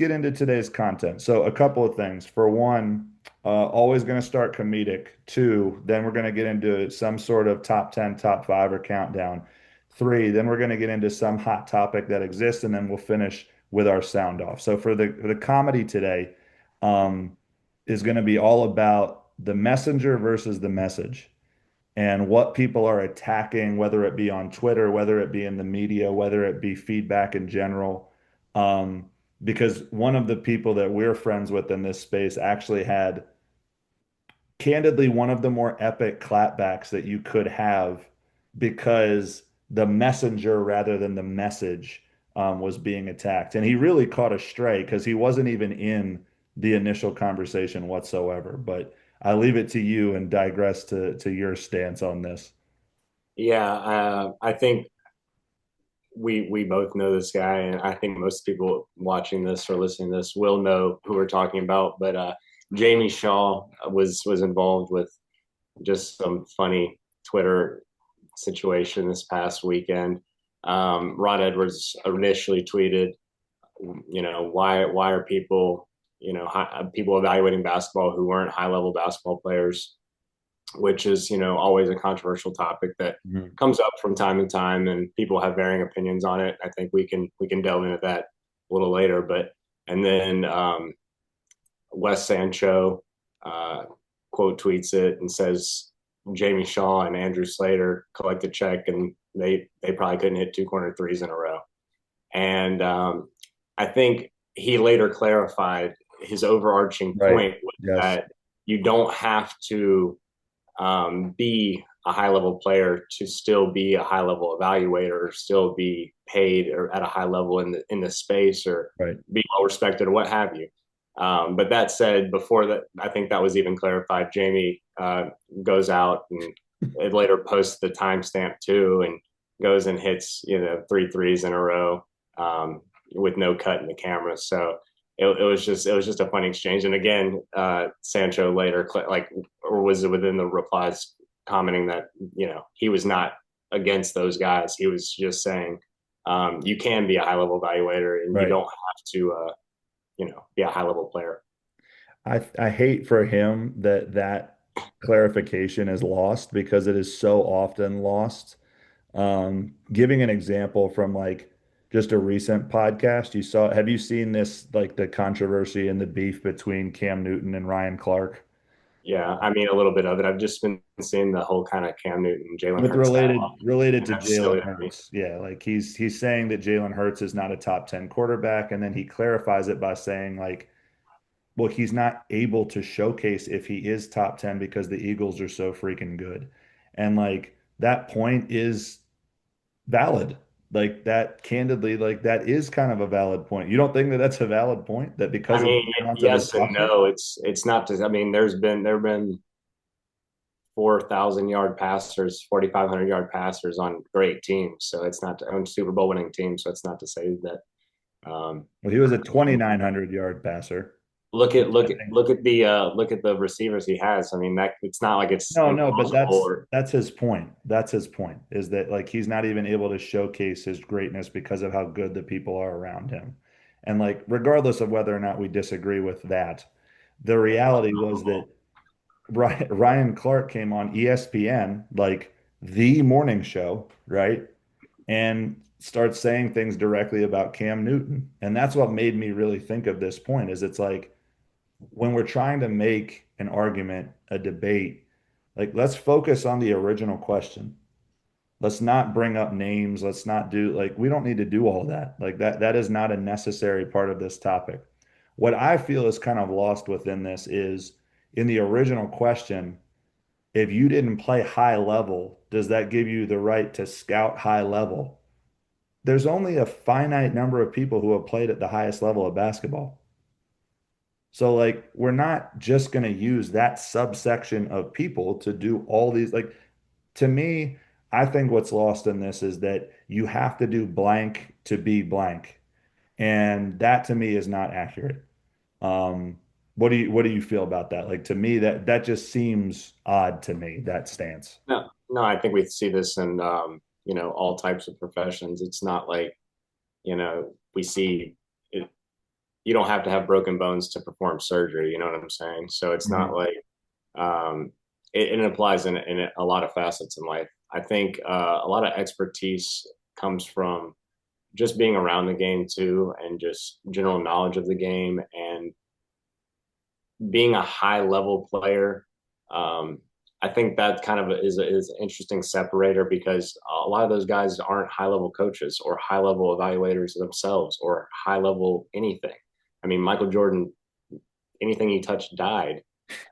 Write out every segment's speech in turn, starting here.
get into today's content. So a couple of things. For one, always going to start comedic. Two, then we're going to get into some sort of top 10, top five or countdown. Three, then we're going to get into some hot topic that exists, and then we'll finish with our sound off. So for the comedy today, um, is going to be all about the messenger versus the message and what people are attacking, whether it be on Twitter, whether it be in the media, whether it be feedback in general. Um, because one of the people that we're friends with in this space actually had candidly one of the more epic clapbacks that you could have because the messenger rather than the message was being attacked. And he really caught a stray because he wasn't even in the initial conversation whatsoever. But I leave it to you and digress to your stance on this. Yeah, I think we both know this guy, and I think most people watching this or listening to this will know who we're talking about. But Jamie Shaw was involved with just some funny Twitter situation this past weekend. Ron Edwards initially tweeted, why are people people evaluating basketball who weren't high level basketball players, which is always a controversial topic that Mhm. comes up from time to time, and people have varying opinions on it. I think we can delve into that a little later, but and then Wes Sancho uh, quote tweets it and says Jamie Shaw and Andrew Slater collect a check and they probably couldn't hit two corner threes in a row. And I think he later clarified his overarching Right. point was Yes. that you don't have to be a high level player to still be a high level evaluator, or still be paid or at a high level in the space, or Right. be well respected or what have you. But that said, before that, I think that was even clarified. Jamie goes out and it later posts the timestamp too, and goes and hits three threes in a row with no cut in the camera. So it was just a funny exchange. And again, Sancho later or was within the replies commenting that he was not against those guys. He was just saying you can be a high level evaluator and you Right. don't have to be a high level player. I hate for him that that clarification is lost because it is so often lost. Giving an example from like just a recent podcast, have you seen this, like the controversy and the beef between Cam Newton and Ryan Clark? Yeah, I mean a little bit of it. I've just been seeing the whole kind of Cam Newton, Jalen With Hurts related and to that's silly Jalen to me. Hurts. Yeah, like he's saying that Jalen Hurts is not a top 10 quarterback, and then he clarifies it by saying like, well, he's not able to showcase if he is top 10 because the Eagles are so freaking good. And like that point is valid. Like that, candidly, like that is kind of a valid point. You don't think that that's a valid point that I because of the mean, talent of his yes and roster? no. It's not just. I mean, there have been 4,000 yard passers, 4,500 yard passers on great teams. So it's not on Super Bowl winning teams. So it's not to say that. Um, Well, he was a 2,900 yard passer. look at the receivers he has. I mean, that it's not like it's No, but impossible. Or that's his point. That's his point is that like he's not even able to showcase his greatness because of how good the people are around him. And like regardless of whether or not we disagree with that, the reality was that Ryan Clark came on ESPN, like the morning show, right? And starts saying things directly about Cam Newton. And that's what made me really think of this point is it's like when we're trying to make an argument, a debate, like let's focus on the original question. Let's not bring up names. Let's not do like we don't need to do all that. Like that is not a necessary part of this topic. What I feel is kind of lost within this is in the original question, if you didn't play high level, does that give you the right to scout high level? There's only a finite number of people who have played at the highest level of basketball. So like we're not just going to use that subsection of people to do all these like to me, I think what's lost in this is that you have to do blank to be blank. And that to me is not accurate. Um, what do you feel about that? Like to me, that just seems odd to me, that stance. no, no, I think we see this in all types of professions. It's not like we see it. you don't have to have broken bones to perform surgery. You know what I'm saying? So it's not Mhm. like um, it applies in a lot of facets in life. I think a lot of expertise comes from just being around the game too, and just general knowledge of the game, and being a high level player. Um, I think that kind of is an interesting separator because a lot of those guys aren't high level coaches or high level evaluators themselves or high level anything. I mean, Michael Jordan, anything he touched died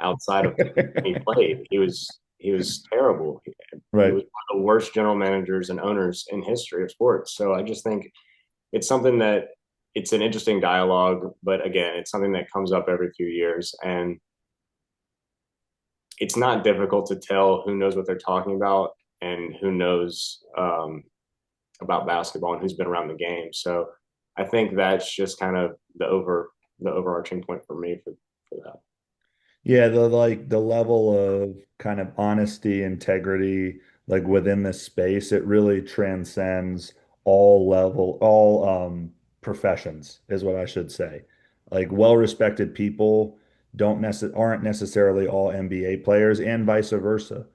outside of when he played. He was terrible. He Right. was one of the worst general managers and owners in history of sports. So I just think it's something that it's an interesting dialogue, but again, it's something that comes up every few years, and it's not difficult to tell who knows what they're talking about and who knows about basketball and who's been around the game. So I think that's just kind of the overarching point for me for that. Yeah, the like the level of kind of honesty, integrity, like within this space, it really transcends all professions, is what I should say. Like well-respected people aren't necessarily all NBA players and vice versa.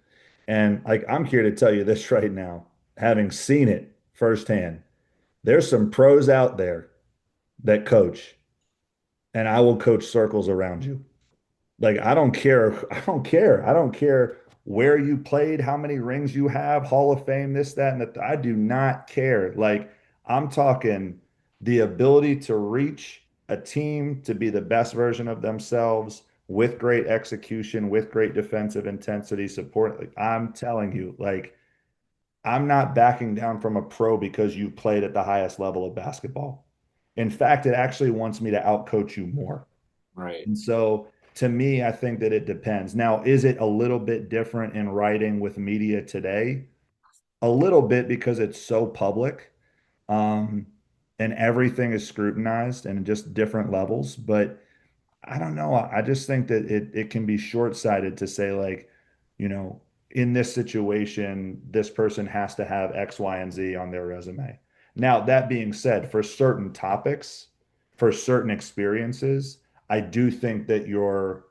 And like I'm here to tell you this right now, having seen it firsthand, there's some pros out there that coach, and I will coach circles around you. Like I don't care. I don't care. I don't care where you played, how many rings you have, Hall of Fame, this, that, and that. I do not care. Like I'm talking the ability to reach a team to be the best version of themselves with great execution, with great defensive intensity, support. Like I'm telling you, like I'm not backing down from a pro because you played at the highest level of basketball. In fact, it actually wants me to outcoach you more. Right. And so to me, I think that it depends. Now, is it a little bit different in writing with media today? A little bit because it's so public, um, and everything is scrutinized and just different levels. But I don't know. I just think that it can be short-sighted to say like, you know, in this situation, this person has to have X, Y, and Z on their resume. Now, that being said, for certain topics, for certain experiences, I do think that your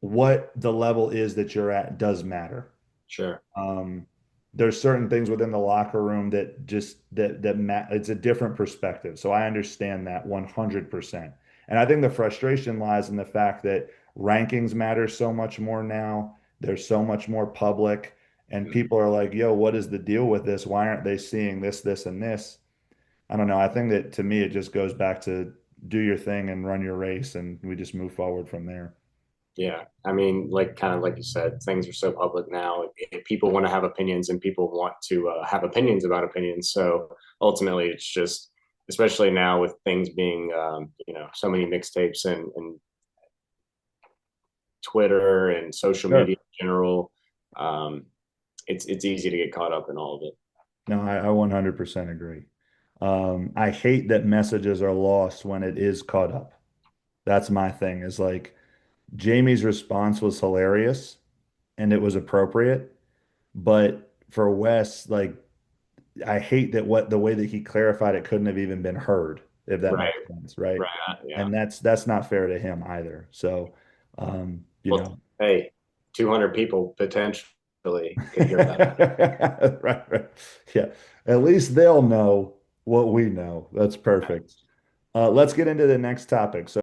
what the level is that you're at does matter. Sure. Um, there's certain things within the locker room that just it's a different perspective. So I understand that 100%. And I think the frustration lies in the fact that rankings matter so much more now. They're so much more public, and people are like, "Yo, what is the deal with this? Why aren't they seeing this, this, and this?" I don't know. I think that to me, it just goes back to do your thing and run your race, and we just move forward from there. Yeah. I mean, like kind of like you said, things are so public now. People want to have opinions, and people want to have opinions about opinions. So ultimately, it's just, especially now with things being, so many mixtapes and Twitter and social Sure. media in general. Um, it's easy to get caught up in all of it. No, I 100% agree. I hate that messages are lost when it is caught up. That's my thing is like Jamie's response was hilarious and it was appropriate. But for Wes, like I hate that what the way that he clarified it couldn't have even been heard, if that Right. makes sense, right? Right. Yeah. And that's not fair to him either. So, you Well, know, hey, 200 people potentially could hear that. right, right. Yeah. At least they'll know what we know. That's perfect. Let's get into the next topic. So